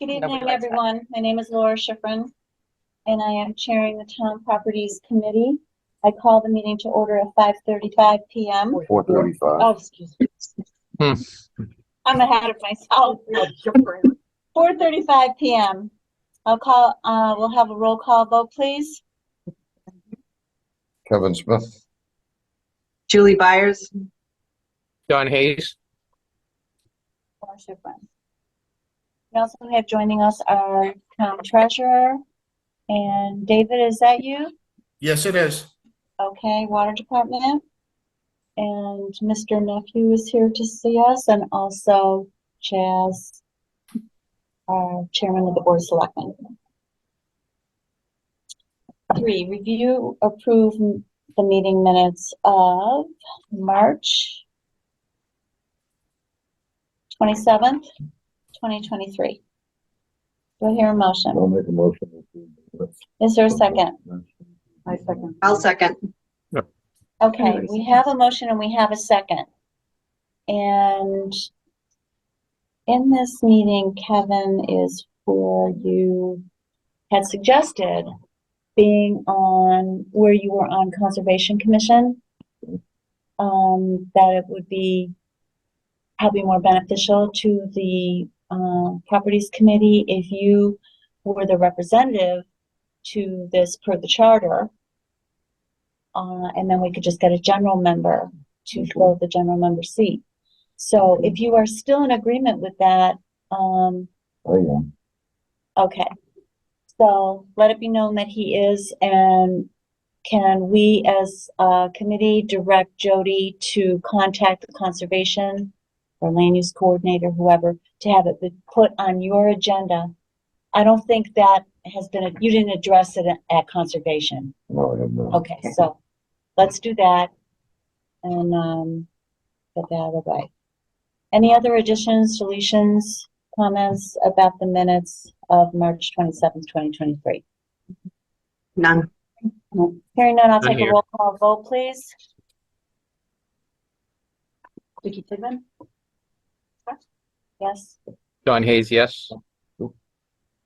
Good evening, everyone. My name is Laura Schifrin, and I am chairing the Town Properties Committee. I call the meeting to order at 5:35 p.m. 4:35. Oh, excuse me. I'm ahead of myself. 4:35 p.m. We'll have a roll call vote, please. Kevin Smith. Julie Byers. Don Hayes. Laura Schifrin. We also have joining us our town treasurer. And David, is that you? Yes, it is. Okay, water department. And Mr. Nephew is here to see us, and also Chaz, chairman of the board of selectmen. 3, review, approve the meeting minutes of March 27th, 2023. Do I hear a motion? I'll make a motion. Is there a second? I second. I'll second. Okay, we have a motion and we have a second. And in this meeting, Kevin, is where you had suggested being on, where you were on Conservation Commission, that it would be probably more beneficial to the Properties Committee if you were the representative to this per the charter. And then we could just get a general member to fill the general member seat. So if you are still in agreement with that, Oh, yeah. okay. So let it be known that he is, and can we as a committee direct Jody to contact the conservation or land use coordinator, whoever, to have it put on your agenda? I don't think that has been, you didn't address it at conservation. No, I have not. Okay, so let's do that and get that out of the way. Any other additions, deletions, comments about the minutes of March 27th, 2023? None. Hearing none, I'll None take a here. roll call vote, please. Vicky Tigman? Yes, Don Hayes, yes.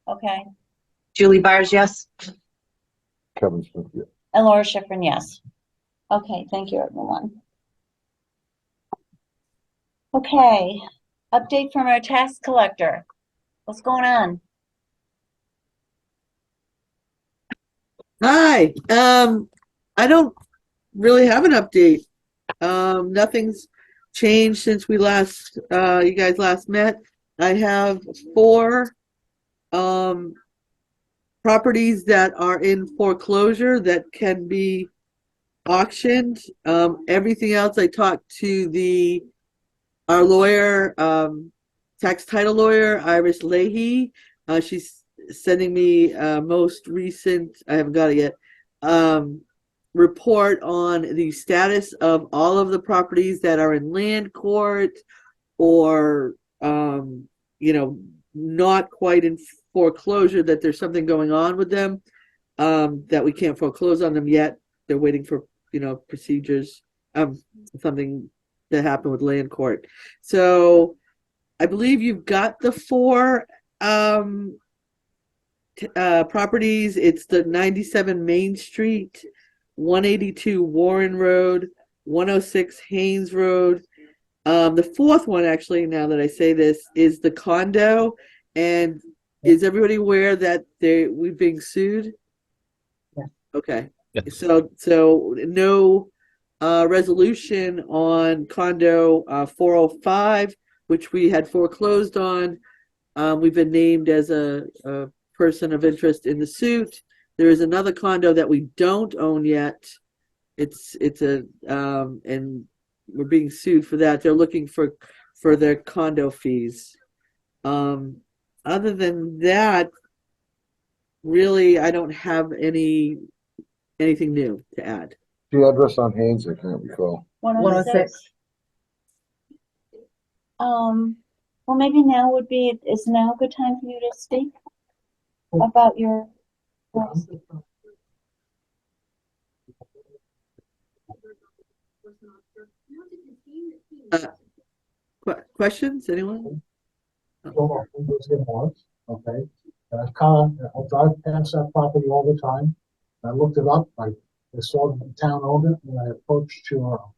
okay. Julie Byers, yes. Kevin Smith, yeah. And Laura Schifrin, yes. Okay, thank you, everyone. Okay, update from our tax collector. What's going on? Hi, I don't really have an update. Nothing's changed since we last, you guys last met. I have 4, properties that are in foreclosure that can be auctioned. Everything else, I talked to our lawyer, tax title lawyer, Iris Leahy. She's sending me most recent, I haven't got it yet, report on the status of all of the properties that are in land court or, not quite in foreclosure, that there's something going on with them, that we can't foreclose on them yet. They're waiting for, procedures, something that happened with land court. So I believe you've got the 4 properties. It's the 97 Main Street, 182 Warren Road, 106 Haynes Road. The 4th one, actually, now that I say this, is the condo. And is everybody aware that we're being sued? Yeah. Okay. Yes. So no resolution on condo 405, which we had foreclosed on. We've been named as a person of interest in the suit. There is another condo that we don't own yet. It's a and we're being sued for that. They're looking for their condo fees. Other than that, really, I don't have anything new to add. The address on Haynes, I can't recall. 106. Well, maybe now is now a good time for you to speak about your. Questions, anyone? okay? And I drive past that property all the time. I looked it up, I saw the town owned it, and I approached your,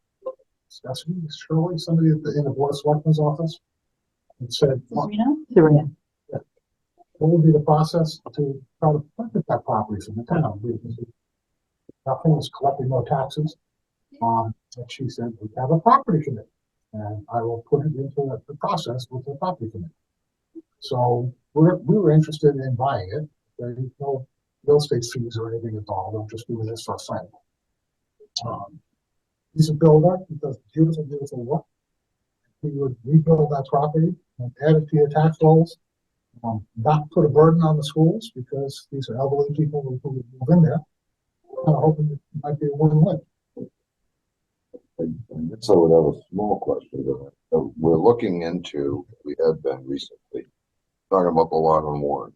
Stephanie, Shirley, somebody in the Board of Selectmen's office, and said, what Sabrina? would be the process to try to purchase that property from the town? Because nothing is collecting no taxes. And she said, we have a property committee, and I will put it into the process with the property committee. So we were interested in buying it. There's no real estate fees or anything involved. I'm just doing this for a friend. He's a builder. He does beautiful, beautiful work. He would rebuild that property and add it to your tax rolls. Not put a burden on the schools because these are elderly people who move in there. I'm hoping it might be a win-win. I guess I would have a small question. We're looking into, we have been recently, talking about the lot on Warren.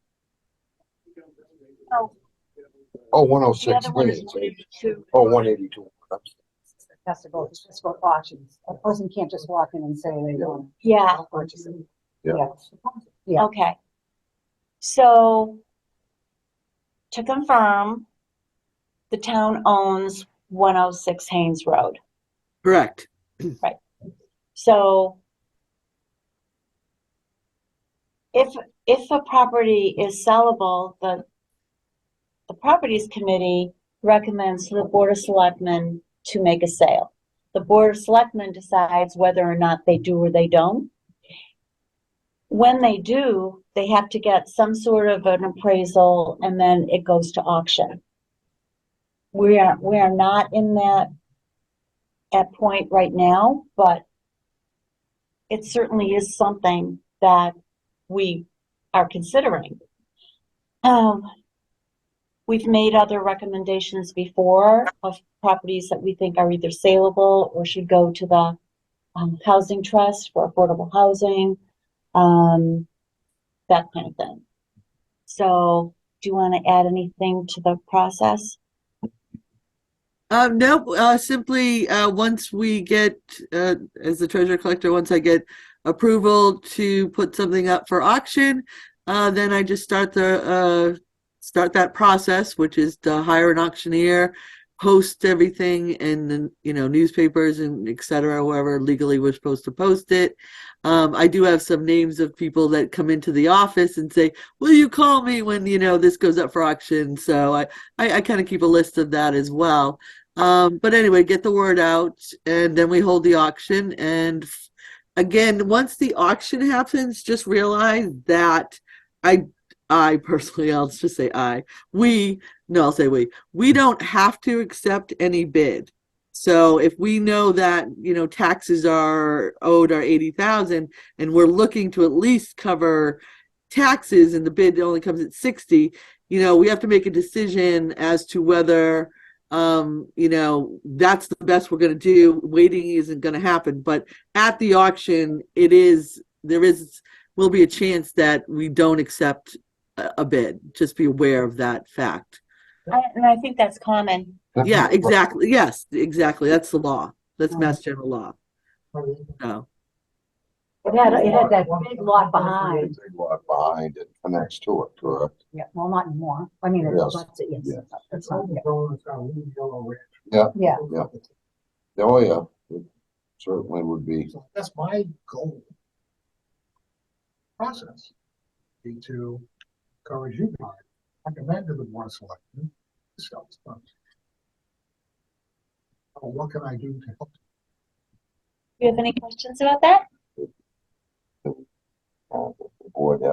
Oh. Oh, The 106 other one is Lanes. 182. Oh, 182. Has to go, it's just for auctions. A person can't just walk in and say they want Yeah, to purchase it. Yeah. Yeah. okay. So to confirm, the town owns 106 Haynes Road. Correct. So if a property is sellable, the properties committee recommends to the Board of Selectmen to make a sale. The Board of Selectmen decides whether or not they do or they don't. When they do, they have to get some sort of an appraisal and then it goes to auction. We are not in that at point right now, but it certainly is something that we are considering. We've made other recommendations before of properties that we think are either saleable or should go to the housing trust for affordable housing, that kind of thing. So do you want to add anything to the process? No, simply once we get, as the treasurer collector, once I get approval to put something up for auction, then I just start that process, which is to hire an auctioneer, post everything in the newspapers and et cetera, wherever legally we're supposed to post it. I do have some names of people that come into the office and say, will you call me when this goes up for auction? So I kind of keep a list of that as well. But anyway, get the word out, and then we hold the auction. And again, once the auction happens, just realize that I personally, I'll just say we don't have to accept any bid. So if we know that, taxes are owed our 80,000 and we're looking to at least cover taxes and the bid only comes at 60, we have to make a decision as to whether, that's the best we're going to do. Waiting isn't going to happen, but at the auction, will be a chance that we don't accept a bid. Just be aware of that fact. And I think that's common. Yeah, exactly. Yes, exactly. That's the law. That's Mass General law. So, It had that big lot behind. Big lot behind it connects to it, correct? Yeah, well, not anymore. I mean, Yes. yes. Yeah. That's not, yeah. Yeah. Yeah. Yeah. Oh, yeah. It certainly would be. So that's my goal. Process be to encourage you guys, recommend to the Board of Selectmen, sell stuff. What can I do to help? Do you have any questions about that? The board we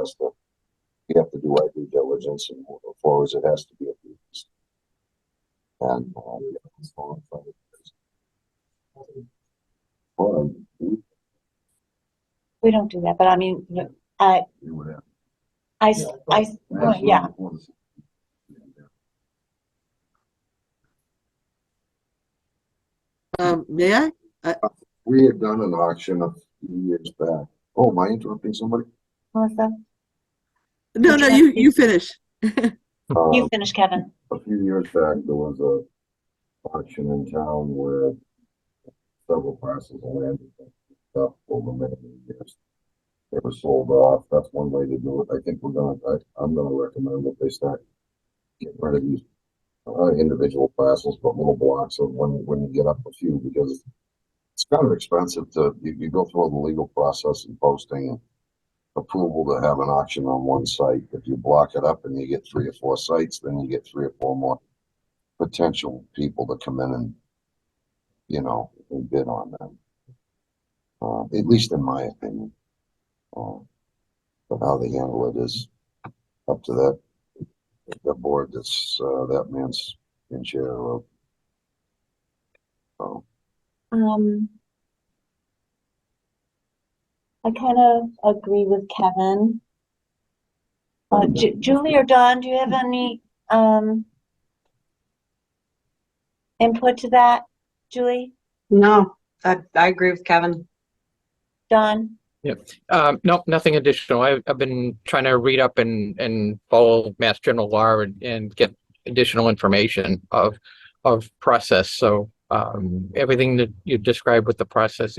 have to do our due diligence and move forward, it has to be approved. And, well, We don't do that, but I mean, you would have. well, yeah. may I? We had done an auction a few years back. Oh, am I interrupting somebody? Melissa, No, you finish. you finish, Kevin. A few years back, there was a auction in town where several parcels of land had been up over many years. they were sold off. That's one way to do it. I think I'm gonna recommend that they start getting rid of these individual parcels, but little blocks of when you get up a few, because it's kind of expensive you go through the legal process and posting and approval to have an auction on one site. If you block it up and you get 3 or 4 sites, then you get 3 or 4 more potential people to come in and, and bid on them. At least in my opinion. But how they handle it is up to the board that's that man's in chair of. I kind of agree with Kevin. Julie or Don, do you have any input to that? Julie, No, I agree with Kevin. Don? No, nothing additional. I've been trying to read up and follow Mass General Law and get additional information of process. So everything that you described with the process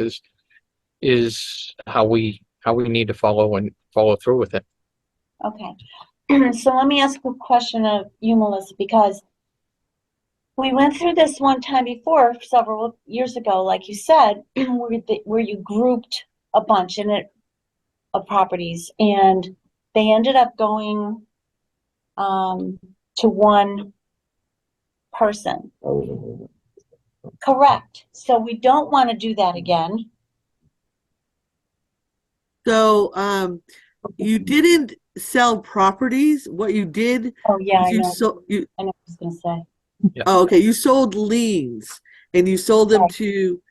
is how we need to follow through with it. Okay. So let me ask a question of you, Melissa, because we went through this one time before, several years ago, like you said, where you grouped a bunch of properties, and they ended up going to one person. Correct. So we don't want to do that again. So, you didn't sell properties. What you did Oh yeah, is I know what I was gonna say. oh, okay, you sold liens and you sold them Right. to,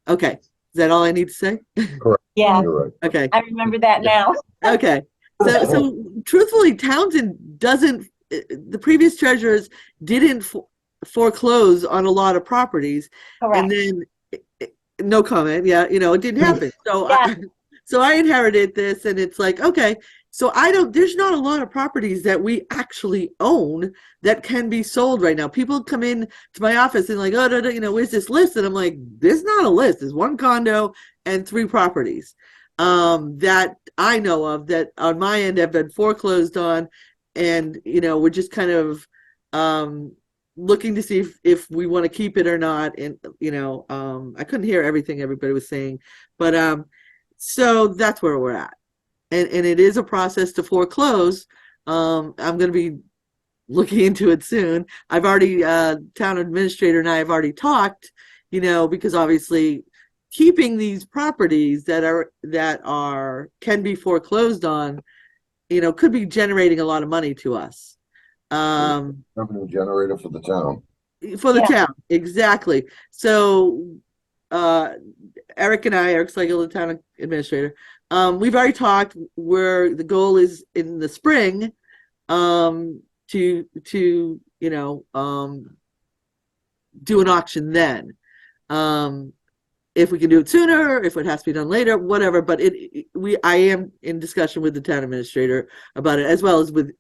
okay, is that all I need to say? Yeah, You're right. Okay, I remember that now. okay. So truthfully, Townsend doesn't, the previous treasurers didn't foreclose on a lot of properties. And Correct. then, no comment, yeah, it didn't happen. So Yeah. so I inherited this, and it's like, okay, so there's not a lot of properties that we actually own that can be sold right now. People come in to my office and like, oh, no, where's this list? And I'm like, there's not a list. There's 1 condo and 3 properties that I know of that on my end have been foreclosed on. And, we're just kind of looking to see if we want to keep it or not. And, I couldn't hear everything everybody was saying, but so that's where we're at. And it is a process to foreclose. I'm going to be looking into it soon. I've already, town administrator and I have already talked, because obviously keeping these properties that can be foreclosed on, could be generating a lot of money to us. Revenue generator for the town. For the Yeah. town, exactly. So Eric Slagle, the town administrator, we've already talked where the goal is in the spring to do an auction then. If we can do it sooner, if it has to be done later, whatever. But I am in discussion with the town administrator about it, as well as with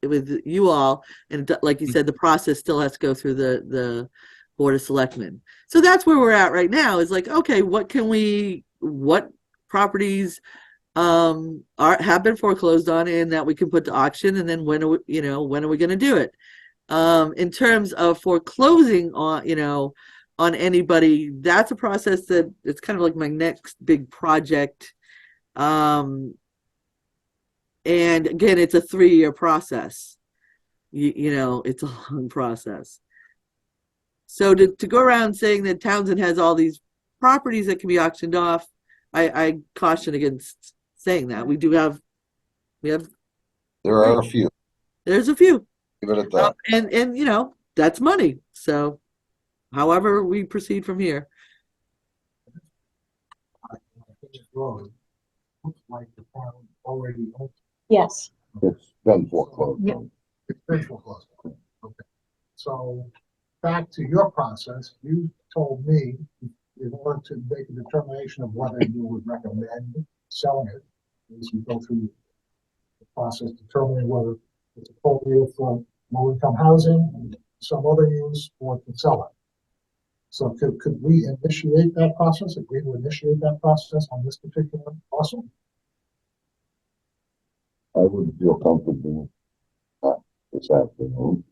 you all. And like you said, the process still has to go through the Board of Selectmen. So that's where we're at right now. Is like, okay, what properties have been foreclosed on and that we can put to auction, and then when are we going to do it? In terms of foreclosing on anybody, that's a process that it's kind of like my next big project. And again, it's a 3-year process. It's a long process. So to go around saying that Townsend has all these properties that can be auctioned off, I caution against saying that. We have There are a few. There's a few. Leave it at that. And that's money. So however we proceed from here. Road looks like the town already owns Yes. It's been foreclosed Yep. on. it. Visual close. Okay. So back to your process, you told me in order to make a determination of whether you would recommend selling it, as we go through the process, determining whether it's appropriate for low-income housing and some other use or to sell it. So could we initiate that process? Agree to initiate that process on this particular parcel? I wouldn't feel comfortable this afternoon.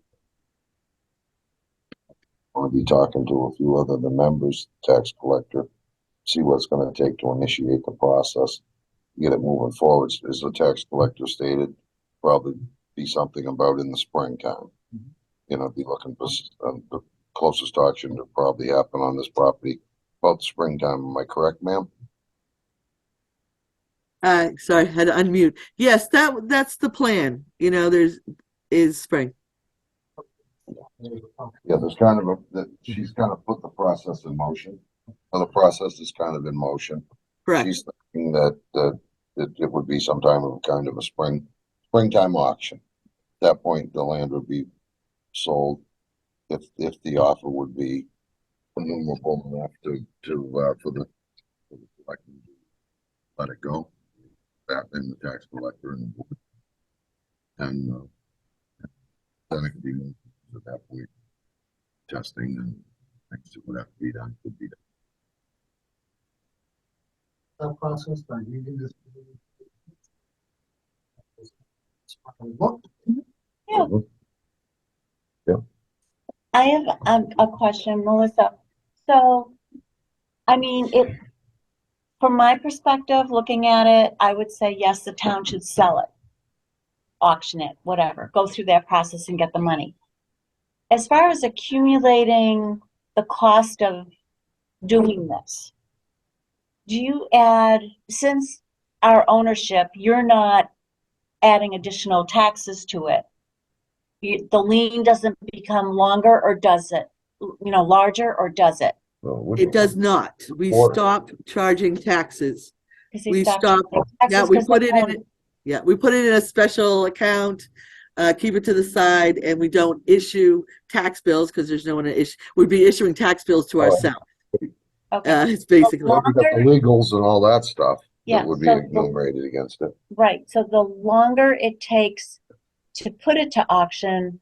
I'll be talking to a few other the members, tax collector, see what it's gonna take to initiate the process, get it moving forward. As the tax collector stated, probably be something about in the springtime. You know, be looking for the closest auction to probably happen on this property about the springtime. Am I correct, ma'am? Sorry, I had to unmute. Yes, that's the plan. You know, is spring. Yeah, there's kind of she's kind of put the process in motion. Well, the process is kind of in motion. Correct. She's thinking that it would be sometime of kind of a springtime auction. At that point, the land would be sold if the offer would be innumerable enough for the collector to let it go. That and the tax collector and then it could be moved at that point. Testing and things that would have to be done could be done. That process, by using this. Look, I have a question, Melissa. So, I mean, from my perspective, looking at it, I would say, yes, the town should sell it, auction it, whatever, go through that process and get the money. As far as accumulating the cost of doing this, do you add, since our ownership, you're not adding additional taxes to it? The lien doesn't become longer, or does it? Larger, or does it? It does not. We Or- stop charging taxes. 'Cause they We stopped stop. charging taxes Yeah, we 'cause put they it in. own- Yeah, we put it in a special account, keep it to the side, and we don't issue tax bills because there's no one to issue. We'd be issuing tax bills to Oh, ourselves. Okay, It's basically. Well, we got the legals and all that stuff yeah, that would be so enumerated against it. right, so the longer it takes to put it to auction,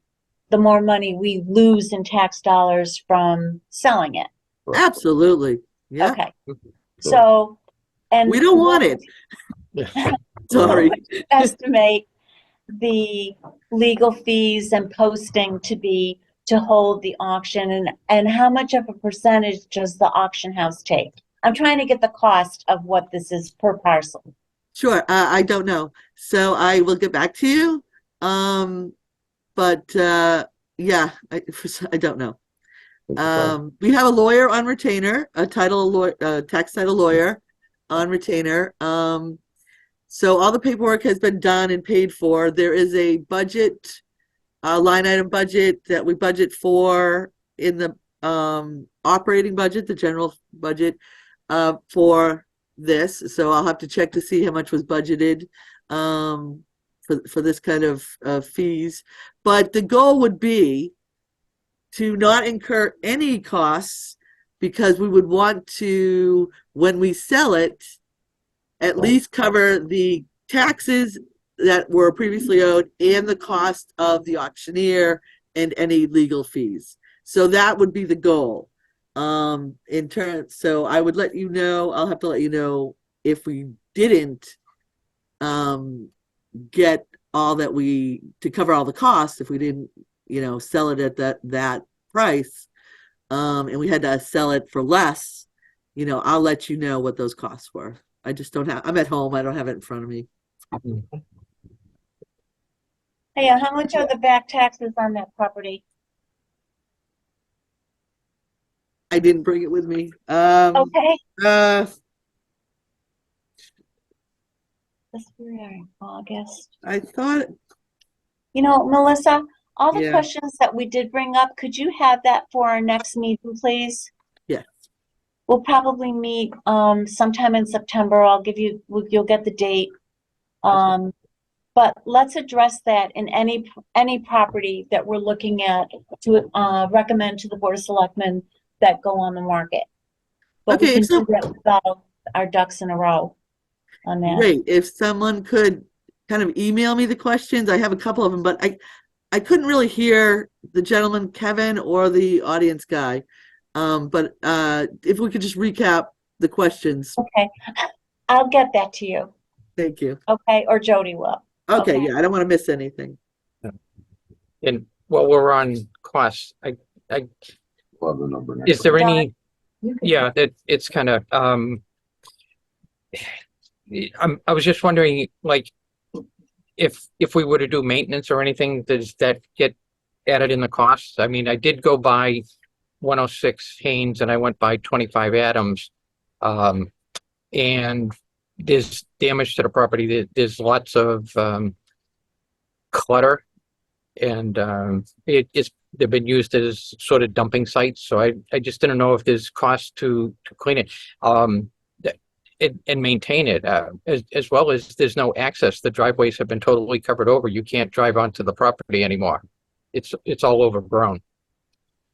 the more money we lose in tax dollars from selling it. Absolutely. Yeah. Okay, so, and. We don't want it. Sorry. Estimate the legal fees and posting to hold the auction, and how much of a percentage does the auction house take? I'm trying to get the cost of what this is per parcel. Sure. I don't know. So I will get back to you. But yeah, I don't know. We have a lawyer on retainer, tax title lawyer on retainer. So all the paperwork has been done and paid for. There is a budget, line item budget that we budget for in the operating budget, the general budget for this. So I'll have to check to see how much was budgeted for this kind of fees. But the goal would be to not incur any costs, because we would want to, when we sell it, at least cover the taxes that were previously owed and the cost of the auctioneer and any legal fees. So that would be the goal. So I would let you know, I'll have to let you know if we didn't get all that to cover all the costs, if we didn't, sell it at that price, and we had to sell it for less, I'll let you know what those costs were. I just don't have, I'm at home, I don't have it in front of me. Hey, how much are the back taxes on that property? I didn't bring it with me. Okay, this we are in August. I thought, Melissa, all the Yeah. questions that we did bring up, could you have that for our next meeting, please? Yes. We'll probably meet sometime in September. You'll get the date. But let's address that in any property that we're looking at to recommend to the Board of Selectmen that go on the market. But we Okay, can so- do that with all our ducks in a row on that. great, if someone could kind of email me the questions, I have a couple of them, but I couldn't really hear the gentleman, Kevin, or the audience guy. But if we could just recap the questions. Okay, I'll get that to you, Thank you. okay, or Jody will. Okay, Okay. yeah, I don't want to miss anything. And while we're on costs, I, We'll have the number next. is there Don? any, You can- yeah, that it's kind of, I was just wondering, like, if we were to do maintenance or anything, does that get added in the costs? I mean, I did go by 106 Haynes and I went by 25 Adams. And there's damage to the property. There's lots of clutter, and they've been used as sort of dumping sites. So I just didn't know if there's cost to clean it. And maintain it, as well as there's no access. The driveways have been totally covered over. You can't drive onto the property anymore. It's all overgrown.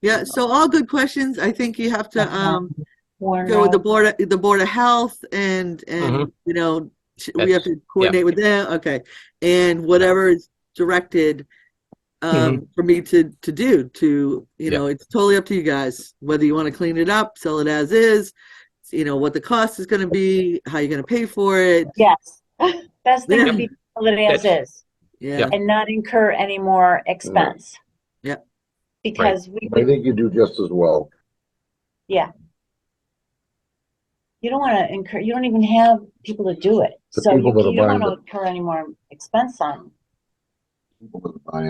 Yeah, so all good questions. I think you have to Warren go with Road. the Board of Health and Mhm. you know, we have That's- to coordinate with them. Okay. And whatever is directed for me to do to, you know, it's totally up to you guys, whether you want to clean it up, sell it as is, you know, what the cost is going to be, how you're going to pay for it. Yes. Best thing Yeah. would be to sell it as is Yeah. and not incur any more expense. Yeah. Because we I would, think you do just as well. you don't want to incur, you don't even have people to do it. The So people that are you don't buying want to incur any more expense on.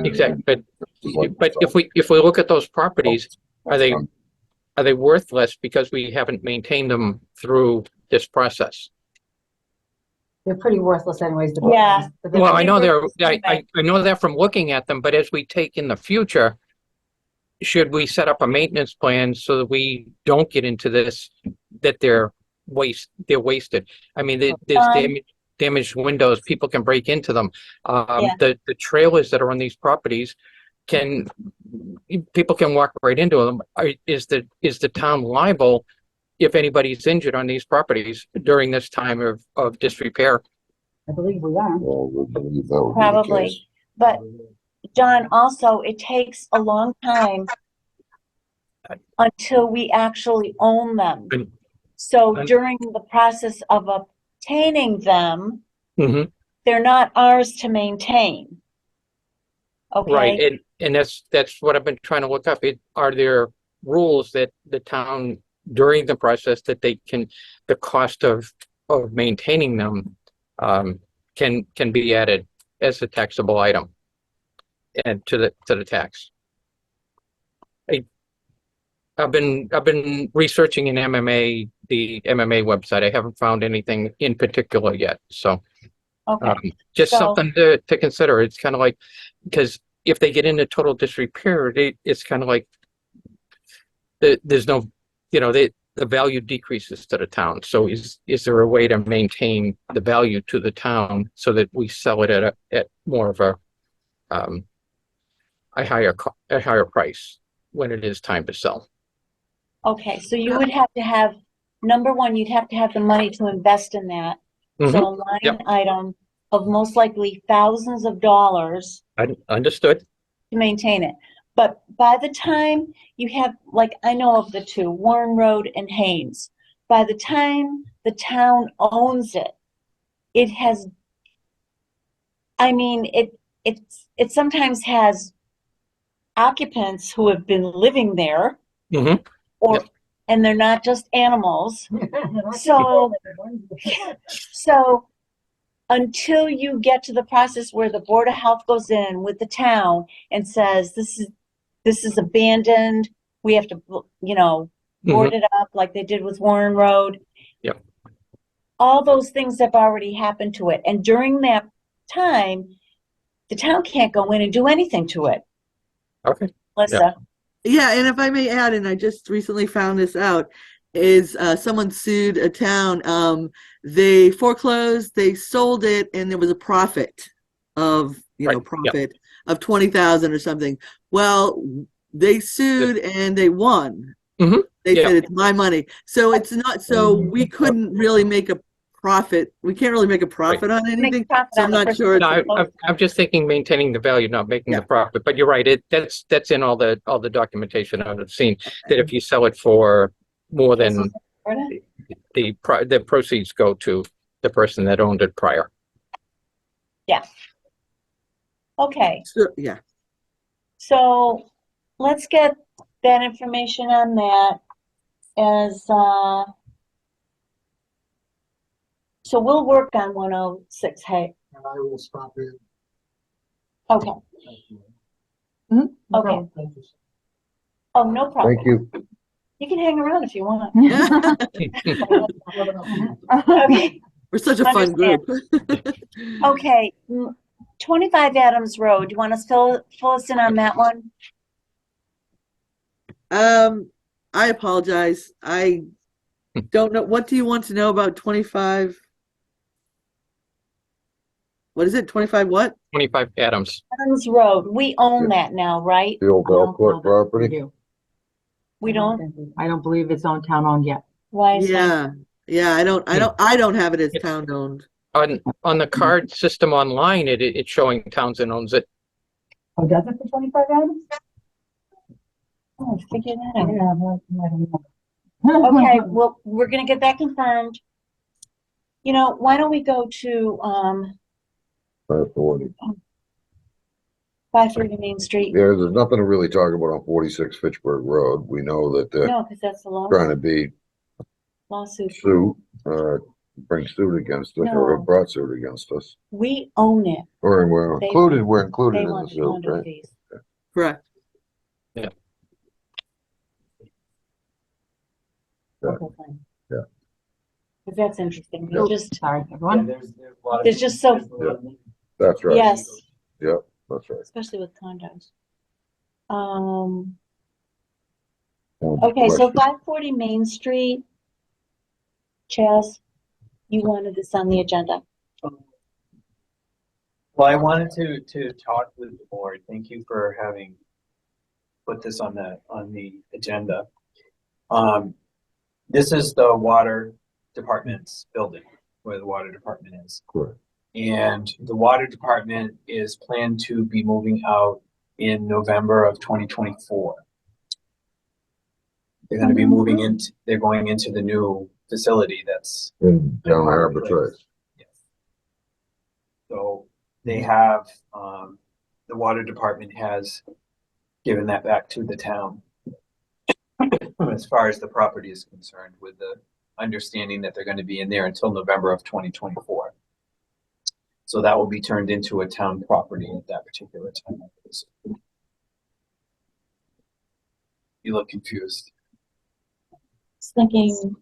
Exactly. Like But if we look at those properties, are they worthless because we haven't maintained them through this process? They're pretty worthless anyways. Yeah. Well, I know worthless anyway. I know that from looking at them, but as we take in the future, should we set up a maintenance plan so that we don't get into this, that they're wasted? I mean, there's damaged windows, people can break into them. Yeah. The trailers that are on these properties people can walk right into them. Is the town liable if anybody's injured on these properties during this time of disrepair? I believe we are. Well, we believe that would be the Probably. case. But John, also, it takes a long time until we actually own them. And- So and- during the process of obtaining them, Mhm. they're not ours to maintain. Right, Okay, and that's what I've been trying to look up. Are there rules that the town during the process that the cost of maintaining them can be added as a taxable item and to the tax? I've been researching in MMA, the MMA website. I haven't found anything in particular yet, so. okay, Just So- something to consider. It's kind of like, because if they get into total disrepair, it's kind of like there's no, the value decreases to the town. So is there a way to maintain the value to the town so that we sell it at more of a higher price when it is time to sell? okay, so you would have to have, number one, you'd have to have the money to invest in that. So Mhm. a line Yep. item of most likely thousands of dollars Understood. to maintain it. But by the time you have, like, I know of the two, Warren Road and Haynes, by the time the town owns it, it has, I mean, it sometimes has occupants who have been living there Mhm. or, and they're not just animals. So, so until you get to the process where the Board of Health goes in with the town and says, this is abandoned, we have to, board it up like they did with Warren Road. Yep. All those things have already happened to it. And during that time, the town can't go in and do anything to it. Okay. Melissa, Yeah, and if I may add, and I just recently found this out, is someone sued a town. They foreclosed, they sold it, and there was a profit of, Right, yep. profit of 20,000 or something. Well, they sued and they won. Mhm, They yeah. said it's my money. So it's not, so we couldn't really make a profit. We can't really make a profit on make anything. profit So on I'm the not person sure. who No, foreclosed. I'm just thinking maintaining the value, not making the profit. But you're right. That's in all the documentation I've seen, that if you sell it for more than the proceeds go to the person that owned it prior. Okay, So, yeah. so let's get that information on that as, so we'll work on 106, hey, And I will stop in. okay, No Okay. problem. Thank you. oh, no problem. Thank you. You can hang around if you want. Okay, We're such a fun Understand. group. okay, 25 Adams Road, you want us fill us in on that one? I apologize. I don't know. What do you want to know about 25? What is it? 25 what? 25 Adams. Adams Road, we own that now, right? The old I don't Belcourt know that property. do. We don't, I don't believe it's on town owned yet. why is that? Yeah. Yeah, I don't have it as It's- town owned. On the card system online, it's showing Townsend owns it. Oh, does it for 25 Adams? Oh, figure that out. Yeah, well, I don't know. Okay, well, we're gonna get that confirmed. You know, why don't we go to, 540. 530 Main Street? Yeah, there's nothing to really talk about on 46 Fitchburg Road. We know that they're No, because that's the trying to be lawsuit. sued, bring suit against us or have No. brought suit against us. We own it. Or we're They included, want- we're included They in the want the suit, condo right? fees. Correct. Yeah. Okay, fine. Yeah. Because that's interesting. Yeah. We just, Sorry, everyone. there's just so, That's right. yes, Yep, that's right. especially with condos. Okay, so Question. 540 Main Street. Chaz, you wanted this on the agenda. Well, I wanted to talk with the board. Thank you for having put this on the agenda. This is the water department's building, where the water department is. Correct. And the water department is planned to be moving out in November of 2024. They're gonna be moving they're going into the new facility that's In down the Harbor Trace. Yes. So they have, the water department has given that back to the town. As far as the property is concerned, with the understanding that they're gonna be in there until November of 2024. So that will be turned into a town property at that particular time. You look confused. Just thinking,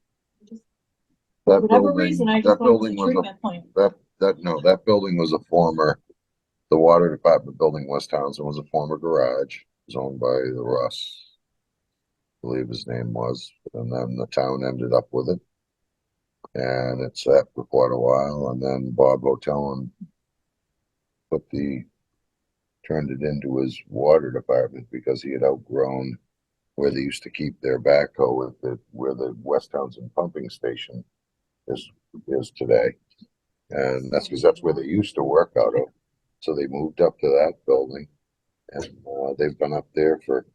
That whatever building, reason, I that just went to building the was treatment plant. that building was a former, the water department building, West Townsend, was a former garage. It was owned by the Russ. I believe his name was, and then the town ended up with it. And it sat for quite a while, and then Bob Hotelan turned it into his water department because he had outgrown where they used to keep their backhoe where the West Townsend pumping station is today. And that's because that's where they used to work out of. So they moved up to that building, and they've been up there for,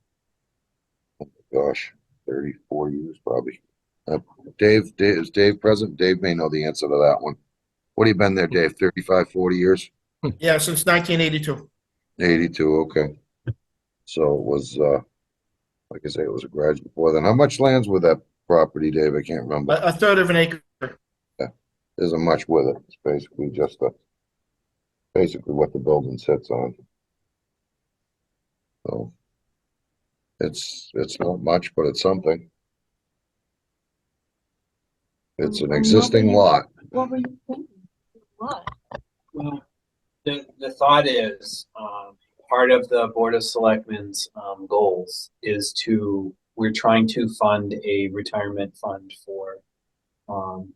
oh gosh, 34 years probably. Dave, is Dave present? Dave may know the answer to that one. What have you been there, Dave? 35, 40 years? Yeah, since 1982. 82, okay. So it was, like I say, it was a garage before then. How much land's with that property, Dave? I can't remember. A third of an acre. Isn't much with it. It's basically just basically what the building sits on. So it's not much, but it's something. It's an existing lot. What were you thinking? What? Well, the thought is, part of the Board of Selectmen's goals is we're trying to fund a retirement fund for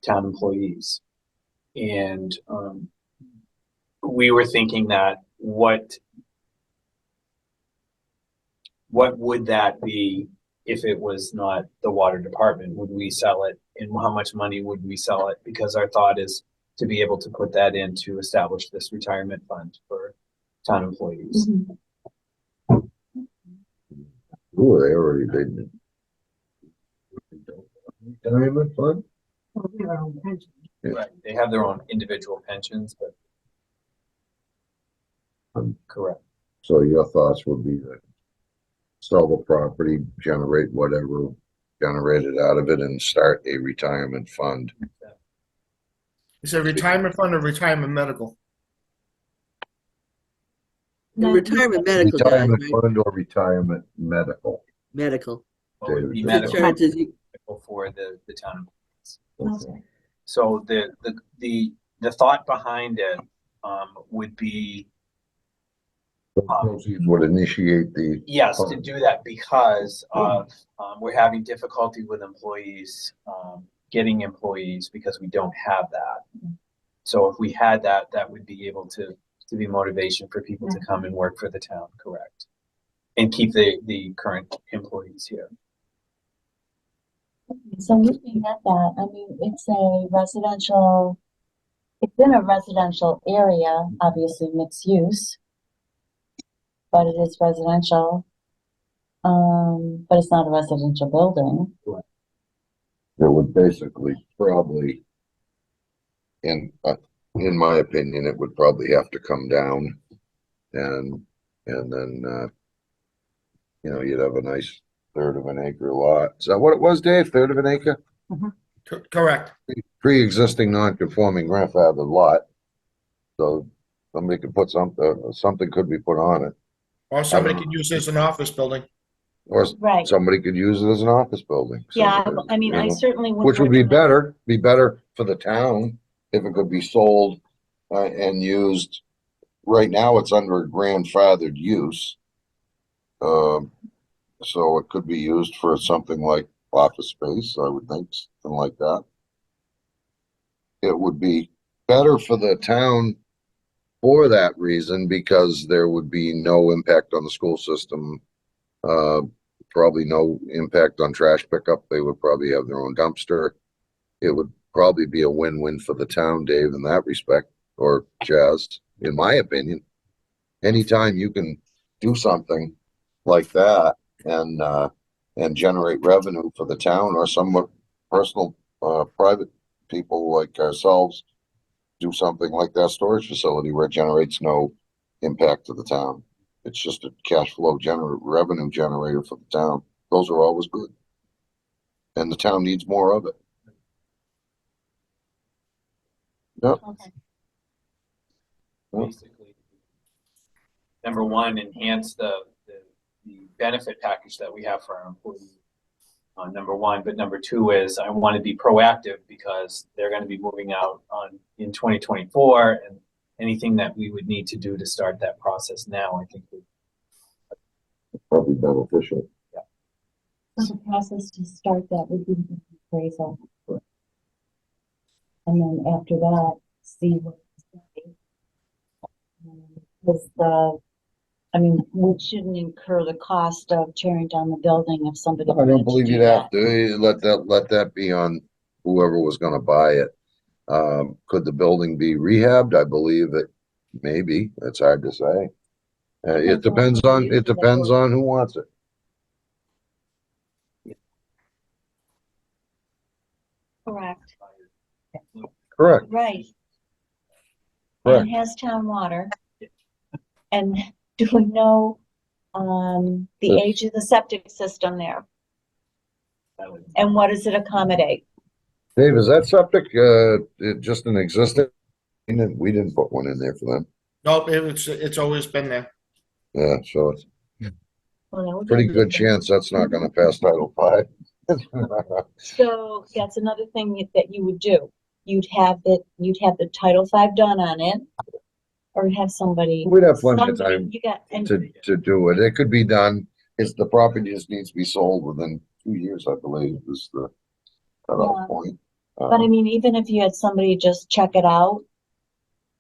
town employees. And we were thinking that what would that be if it was not the water department? Would we sell it, and how much money would we sell it? Because our thought is to be able to put that in to establish this retirement fund for town employees. Ooh, they already did. Retirement fund? Right, they have their own individual pensions, but Correct. So your thoughts would be that sell the property, generate whatever generated out of it, and start a retirement fund. Is it a retirement fund or retirement medical? The No, retirement medical guys, Retirement right? fund or retirement medical. Medical. What would be David, medical Insurance is, for the town. Okay. So the thought behind it would be, The proceeds would initiate the. yes, to fund. do that because of we're having difficulty with employees, getting employees because we don't have that. So if we had that, that would be able to be motivation for people to come and work for the town, correct? And keep the current employees here. So looking at that, I mean, it's in a residential area, obviously mixed use. But it is residential. But it's not a residential building. It would basically probably, in my opinion, it would probably have to come down and then, you'd have a nice third of an acre lot. Is that what it was, Dave? Third of an acre? Correct. Pre-existing non-conforming grandfathered lot. So somebody could put something could be put on it. Or somebody could use it as an office building. Or Right. somebody could use it as an office building. Yeah, Somebody, I mean, you I know, certainly would. which would be better for the town if it could be sold and used. Right now, it's under a grandfathered use. So it could be used for something like office space, I would think, something like that. It would be better for the town for that reason, because there would be no impact on the school system. Probably no impact on trash pickup. They would probably have their own dumpster. It would probably be a win-win for the town, Dave, in that respect, or Jazz, in my opinion. Anytime you can do something like that and generate revenue for the town or somewhat personal, private people like ourselves, do something like that storage facility where it generates no impact to the town. It's just a cash flow revenue generator for the town. Those are always good. And the town needs more of it. Yep. Okay. Basically, number one, enhance the benefit package that we have for our employees. Number one, but number two is I want to be proactive because they're going to be moving out in 2024, and anything that we would need to do to start that process now, I think would Probably beneficial. So the process to start that would be the appraisal. And then after that, see what. We shouldn't incur the cost of tearing down the building if somebody. I wanted don't to believe do you'd that. have to let that be on whoever was gonna buy it. Could the building be rehabbed? I believe it maybe. It's hard to say. It depends on who wants it. Correct, Correct. right. Correct. And it has town water. And do we know, the age of the septic system there? And what does it accommodate? Dave, is that septic, just an existing? We didn't put one in there for them. Nope, it's always been there. Yeah, so it's Well, that would pretty be- good chance that's not gonna pass Title V. So that's another thing that you would do. You'd have the Title V done on it. Or have somebody. We'd have plenty of time You got, and to do it. It could be done. It's the property just needs to be sold within 2 years, I believe, is the cutoff Yeah. point. But I mean, even if you had somebody just check it out,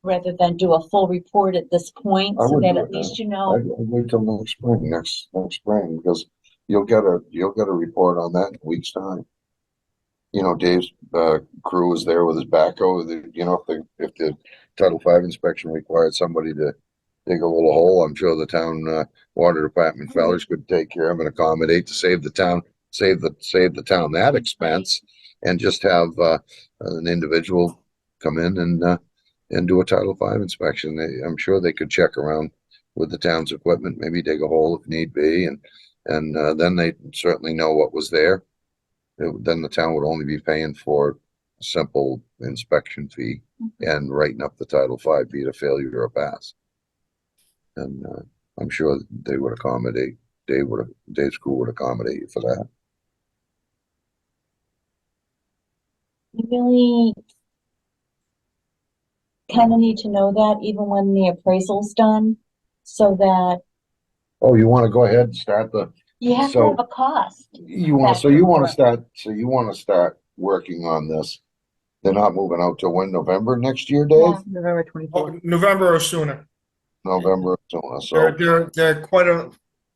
rather than do a full report at this point, I so would that do at it least you I'd know. wait till next spring, because you'll get a report on that in a week's time. Dave's crew is there with his backhoe. If the Title V inspection required somebody to dig a little hole, I'm sure the town water department fellows could take care of and accommodate to save the town that expense, and just have an individual come in and do a Title V inspection. I'm sure they could check around with the town's equipment, maybe dig a hole if need be, and then they certainly know what was there. Then the town would only be paying for a simple inspection fee and writing up the Title V, be it a failure or a pass. And I'm sure they would accommodate, Dave's school would accommodate you for that. You really kind of need to know that even when the appraisal's done, so that Oh, you want to go ahead and start the, you have to So- have a cost. you want, so you want to start working on this. They're not moving out till when, November next year, Dave? Yeah. November 24th. November or sooner. November, so They're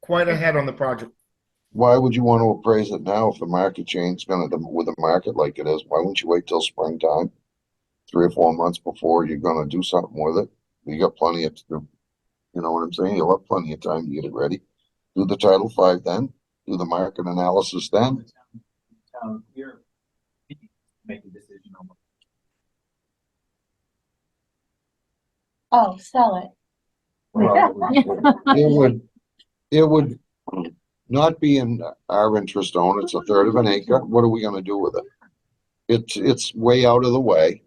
quite ahead on the project. why would you want to appraise it now if the market change with a market like it is? Why wouldn't you wait till springtime? 3 or 4 months before you're gonna do something with it? You got plenty of, you know what I'm saying? You'll have plenty of time to get it ready. Do the Title V then, do the market analysis then. Here, make a decision on. Oh, sell it. It would not be in our interest to own it. It's a third of an acre. What are we gonna do with it? It's way out of the way.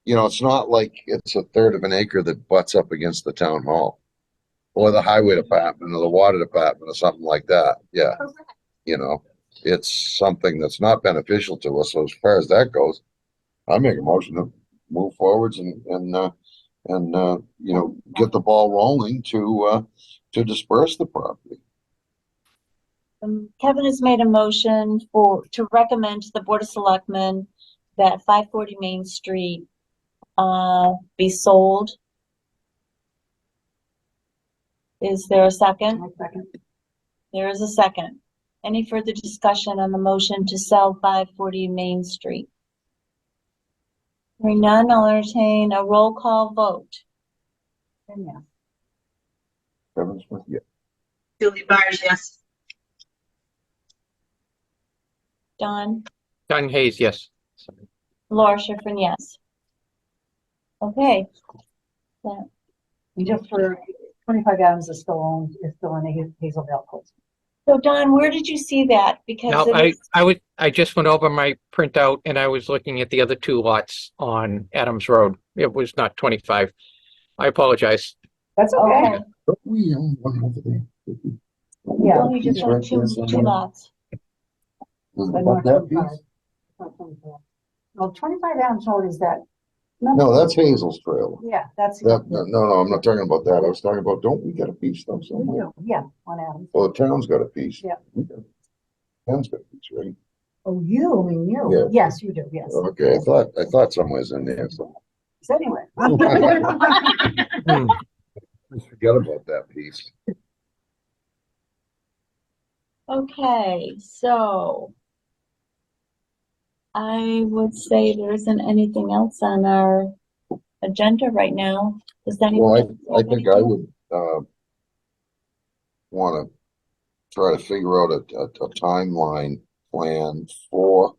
You know, it's not like it's a third of an acre that butts up against the town hall or the highway department or the water department or something like that. Yeah. You know, it's something that's not beneficial to us. So as far as that goes, I make a motion to move forwards and you know, get the ball rolling to disperse the property. Kevin has made a motion to recommend to the Board of Selectmen that 540 Main Street be sold. Is there a second? My second. There is a second. Any further discussion on the motion to sell 540 Main Street? Hearing none, I'll entertain a roll call vote. Then yes. Kevin Smith, yeah. Julie Byers, yes. Don? Don Hayes, yes. Laura Schifrin, yes. Okay. And just for 25 Adams is still owned, is still in Hazel Vale Coast. So Don, where did you see that? Because No, it is, I just went over my printout and I was looking at the other 2 lots on Adams Road. It was not 25. I apologize. That's okay. okay. Don't we own one over there? Yeah. Well, you just Piece want right two there somewhere. lots. Was it But above not that 25. piece? Not 25. Well, 25 Adams Road is that. No, that's Hazel's trailer. Yeah, that's. No, I'm not talking about that. I was talking about, don't we get a piece though We somewhere? do, yeah, on Adams. Well, the town's got a piece. Yeah. Town's got a piece, right? Oh, you, I mean, you. Yeah. Yes, you do, yes. Okay, I thought somewhere's in there, so. So anyway. Hmm. I forgot about that piece. Okay, so I would say there isn't anything else on our agenda right now. Does anyone? Well, I think I would, wanna try to figure out a timeline plan for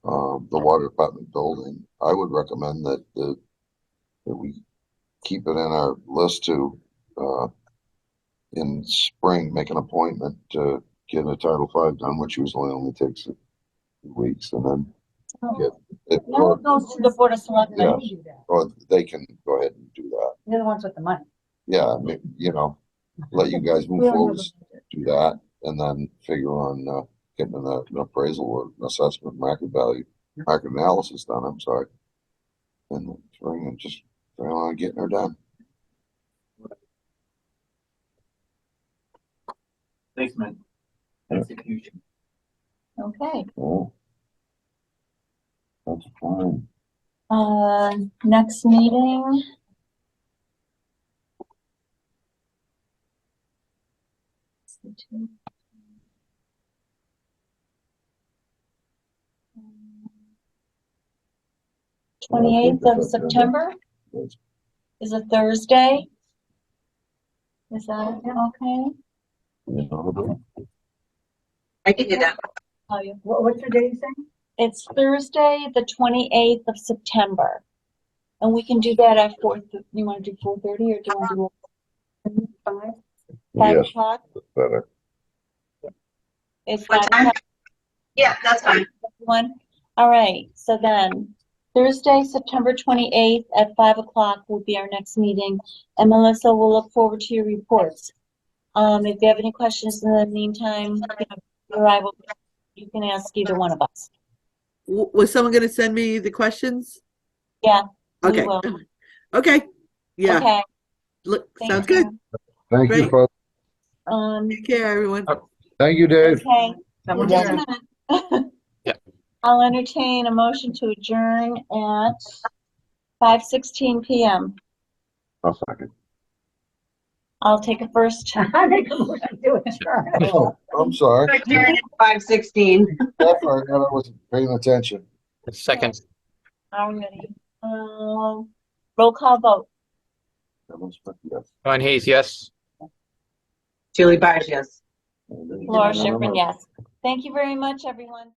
the water department building. I would recommend that we keep it in our list to, in spring, make an appointment to get a Title V done, which usually only takes a few weeks, and then get it, No, it goes to the Board of Selectmen. Yeah. You do that. or they can go ahead and do that. They're the ones with the money. Yeah, I mean, you know, let you guys We move don't have forward, a- do that, and then figure on, getting an appraisal or an assessment, market value, market analysis done, I'm sorry. And spring and just try on getting her done. Placement, execution. Okay, Oh. That's fine. next meeting. Twenty-eighth of September is a Thursday. Is that okay? You know, I can do that. How you- What's the date you saying? It's Thursday, the 28th of September. And we can do that at 4, you want to do 4:30 or do you want to do? 5 Yes, o'clock? better. Is What 5 time? o'clock Yeah, that's fine. one? All right, so then Thursday, September 28th at 5 o'clock will be our next meeting. And Melissa, we'll look forward to your reports. If you have any questions in the meantime, you can ask either one of us. Was someone gonna send me the questions? Yeah, we Okay. will. Okay. Yeah. Okay. Look, thank sounds good. you. Thank you, Great. folks. Take care, everyone. Thank you, Dave. Okay. Someone Just a else. minute. Yeah. I'll entertain a motion to adjourn at 5:16 PM. I'll second. I'll take a first. I make a motion to adjourn. Oh, I'm sorry. 5:16. I thought I wasn't paying attention. Second, Alrighty. Roll call vote. Yes. John Hayes, yes. Julie Byers, yes. Laura Schiffern, yes. Thank you very much, everyone.